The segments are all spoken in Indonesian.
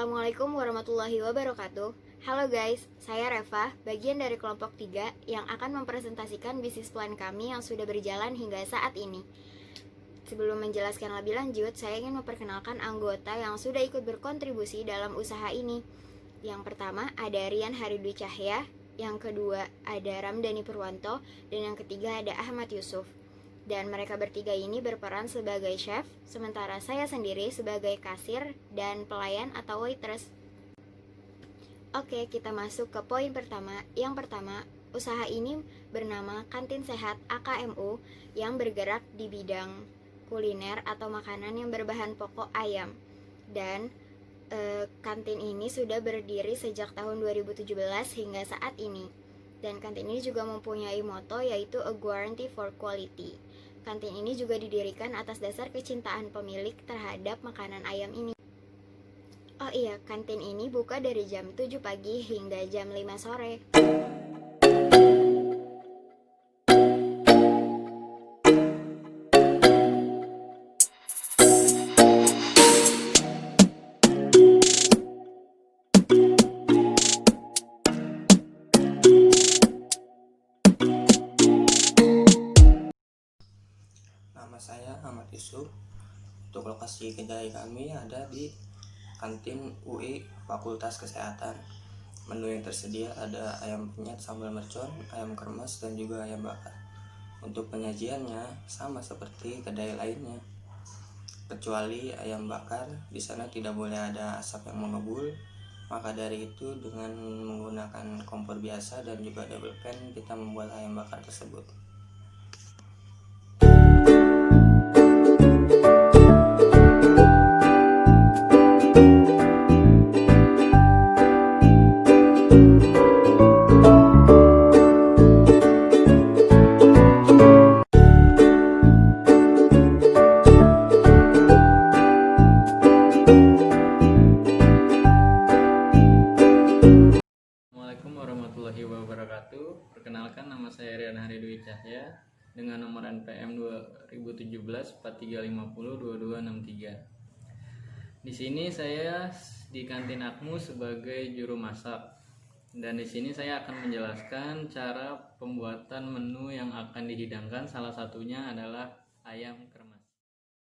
Assalamualaikum warahmatullahi wabarakatuh. Halo guys, saya Reva, bagian dari kelompok 3 yang akan mempresentasikan bisnis plan kami yang sudah berjalan hingga saat ini. Sebelum menjelaskan lebih lanjut, saya ingin memperkenalkan anggota yang sudah ikut berkontribusi dalam usaha ini. Yang pertama ada Rian Haridwi Cahya, yang kedua ada Ramdhani Purwanto, dan yang ketiga ada Ahmad Yusuf. Dan mereka bertiga ini berperan sebagai chef, sementara saya sendiri sebagai kasir dan pelayan atau waitress. Oke, kita masuk ke poin pertama. Yang pertama, usaha ini bernama Kantin Sehat AKMU yang bergerak di bidang kuliner atau makanan yang berbahan pokok ayam. Dan kantin ini sudah berdiri sejak tahun 2017 hingga saat ini. Dan kantin ini juga mempunyai moto yaitu A Guarantee for Quality. Kantin ini juga didirikan atas dasar kecintaan pemilik terhadap makanan ayam ini. Oh iya, kantin ini buka dari jam 7 pagi hingga jam 5 sore. Nama saya Ahmad Yusuf. Untuk lokasi kedai kami ada di kantin UI Fakultas Kesehatan. Menu yang tersedia ada ayam penyet sambal mercon, ayam kremes, dan juga ayam bakar. Untuk penyajiannya sama seperti kedai lainnya, kecuali ayam bakar di sana tidak boleh ada asap yang mengebul. Maka dari itu dengan menggunakan kompor biasa dan juga double pan kita membuat ayam bakar tersebut. Assalamualaikum warahmatullahi wabarakatuh. Perkenalkan, nama saya Rian Haridwi Cahya dengan nomor NPM 2017 4350 2263. Di sini saya di kantin Akmu sebagai juru masak. Dan di sini saya akan menjelaskan cara pembuatan menu yang akan dihidangkan. Salah satunya adalah ayam kremes.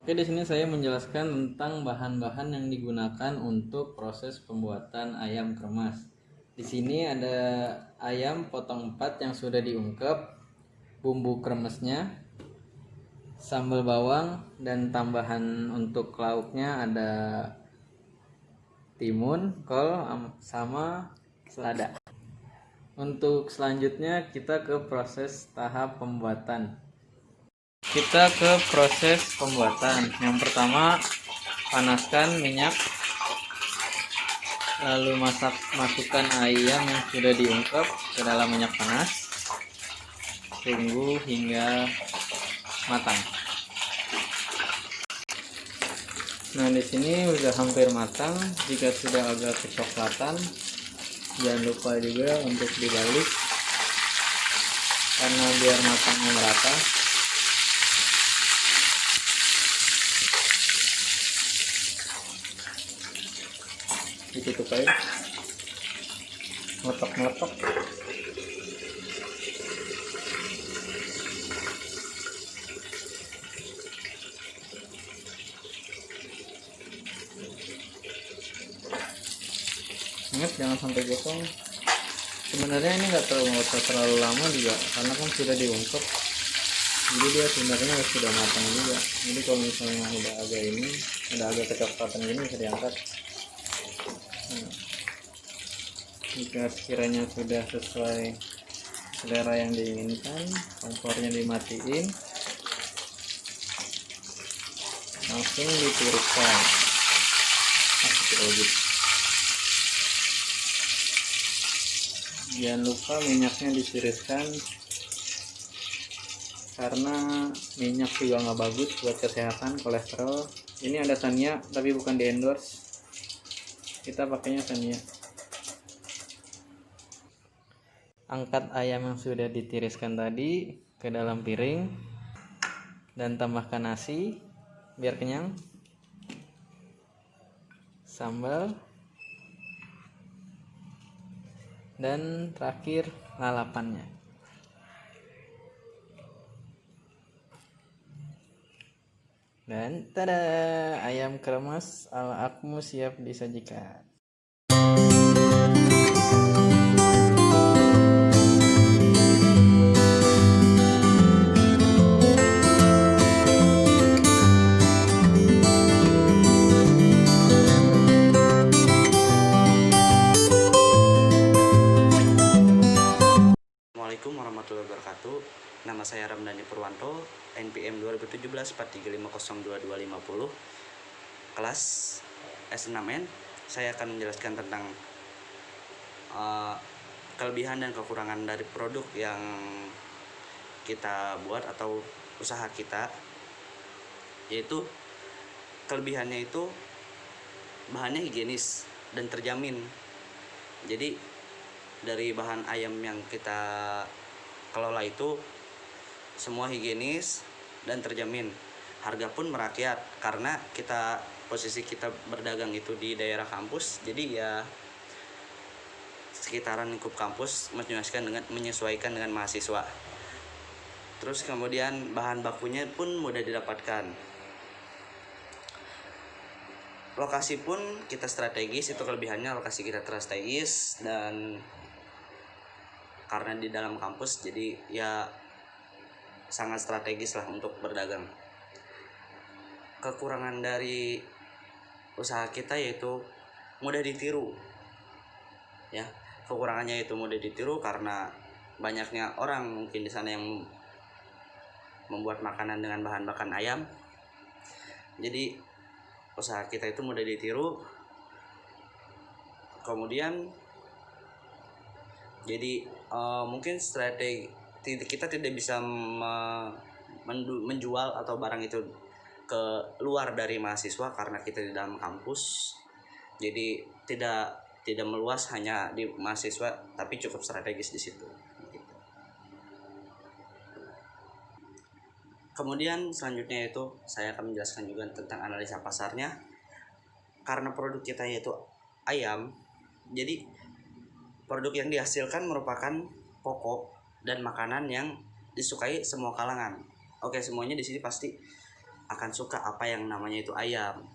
Oke, di sini saya menjelaskan tentang bahan-bahan yang digunakan untuk proses pembuatan ayam kremes. Di sini ada ayam potong 4 yang sudah diungkep, bumbu kremesnya, sambal bawang, dan tambahan untuk lauknya ada timun, kol, sama selada. Untuk selanjutnya kita ke proses tahap pembuatan. Kita ke proses pembuatan. Yang pertama, panaskan minyak. Lalu masukkan ayam yang sudah diungkep ke dalam minyak panas. Tunggu hingga matang. Nah, di sini udah hampir matang. Jika sudah agak kecoklatan, jangan lupa juga untuk dibalik karena biar matangnya merata. Ditutup aja, meletok-meletok. Ingat jangan sampai gosong. Sebenarnya ini nggak terlalu lama juga karena kan sudah diungkep, jadi dia sebenarnya sudah matang juga. Jadi kalau misalnya udah agak kecoklatan gini bisa diangkat. Jika sekiranya sudah sesuai selera yang diinginkan, kompornya dimatiin, langsung ditiriskan. Jangan lupa minyaknya ditiriskan karena minyak juga nggak bagus buat kesehatan, kolesterol. Ini ada Sania tapi bukan di endorse, kita pakainya Sania. Angkat ayam yang sudah ditiriskan tadi ke dalam piring dan tambahkan nasi biar kenyang, sambal, dan terakhir lalapannya. Dan tada, ayam kremes ala Akmu siap disajikan. Assalamualaikum warahmatullahi wabarakatuh. Nama saya Ramdhani Purwanto, NPM 2017 435022250, kelas S6N. Saya akan menjelaskan tentang kelebihan dan kekurangan dari produk yang kita buat atau usaha kita. Yaitu kelebihannya itu bahannya higienis dan terjamin. Jadi dari bahan ayam yang kita kelola itu semua higienis dan terjamin. Harga pun merakyat karena posisi kita berdagang itu di daerah kampus, jadi ya sekitaran lingkup kampus, menyesuaikan dengan mahasiswa. Terus kemudian bahan bakunya pun mudah didapatkan. Lokasi pun kita strategis, itu kelebihannya, lokasi kita strategis, dan karena di dalam kampus jadi ya sangat strategis lah untuk berdagang. Kekurangan dari usaha kita yaitu mudah ditiru. Ya, kekurangannya itu mudah ditiru karena banyaknya orang mungkin di sana yang membuat makanan dengan bahan ayam. Jadi usaha kita itu mudah ditiru. Kemudian jadi mungkin strategi kita tidak bisa menjual atau barang itu ke luar dari mahasiswa karena kita di dalam kampus. Jadi tidak meluas hanya di mahasiswa, tapi cukup strategis di situ. Kemudian selanjutnya itu saya akan menjelaskan juga tentang analisa pasarnya. Karena produk kita yaitu ayam, jadi produk yang dihasilkan merupakan pokok dan makanan yang disukai semua kalangan. Oke, semuanya di sini pasti akan suka apa yang namanya itu ayam.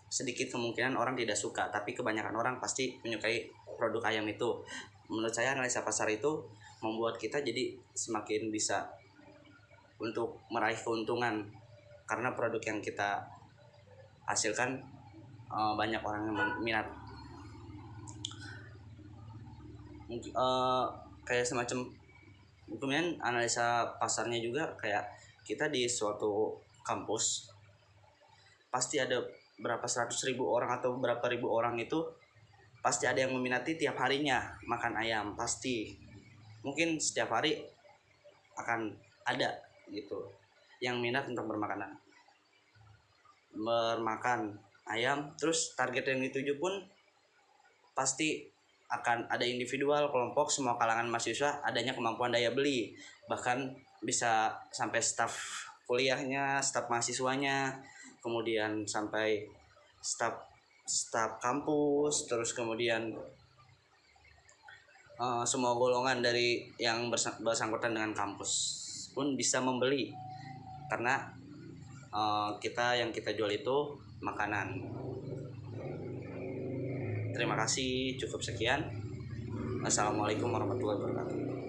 Sedikit kemungkinan orang tidak suka, tapi kebanyakan orang pasti menyukai produk ayam itu. Menurut saya analisa pasar itu membuat kita jadi semakin bisa untuk meraih keuntungan karena produk yang kita hasilkan banyak orang yang minat. Kayak semacam kemudian analisa pasarnya juga kayak kita di suatu kampus pasti ada berapa 100.000 orang atau berapa ribu orang, itu pasti ada yang meminati tiap harinya makan ayam. Pasti mungkin setiap hari akan ada gitu yang minat untuk bermakan ayam. Terus target yang dituju pun pasti akan ada individual, kelompok, semua kalangan mahasiswa, adanya kemampuan daya beli, bahkan bisa sampai staf kuliahnya, staf mahasiswanya, kemudian sampai staf kampus, terus kemudian semua golongan dari yang bersangkutan dengan kampus pun bisa membeli karena yang kita jual itu makanan. Terima kasih, cukup sekian. Assalamualaikum warahmatullahi wabarakatuh.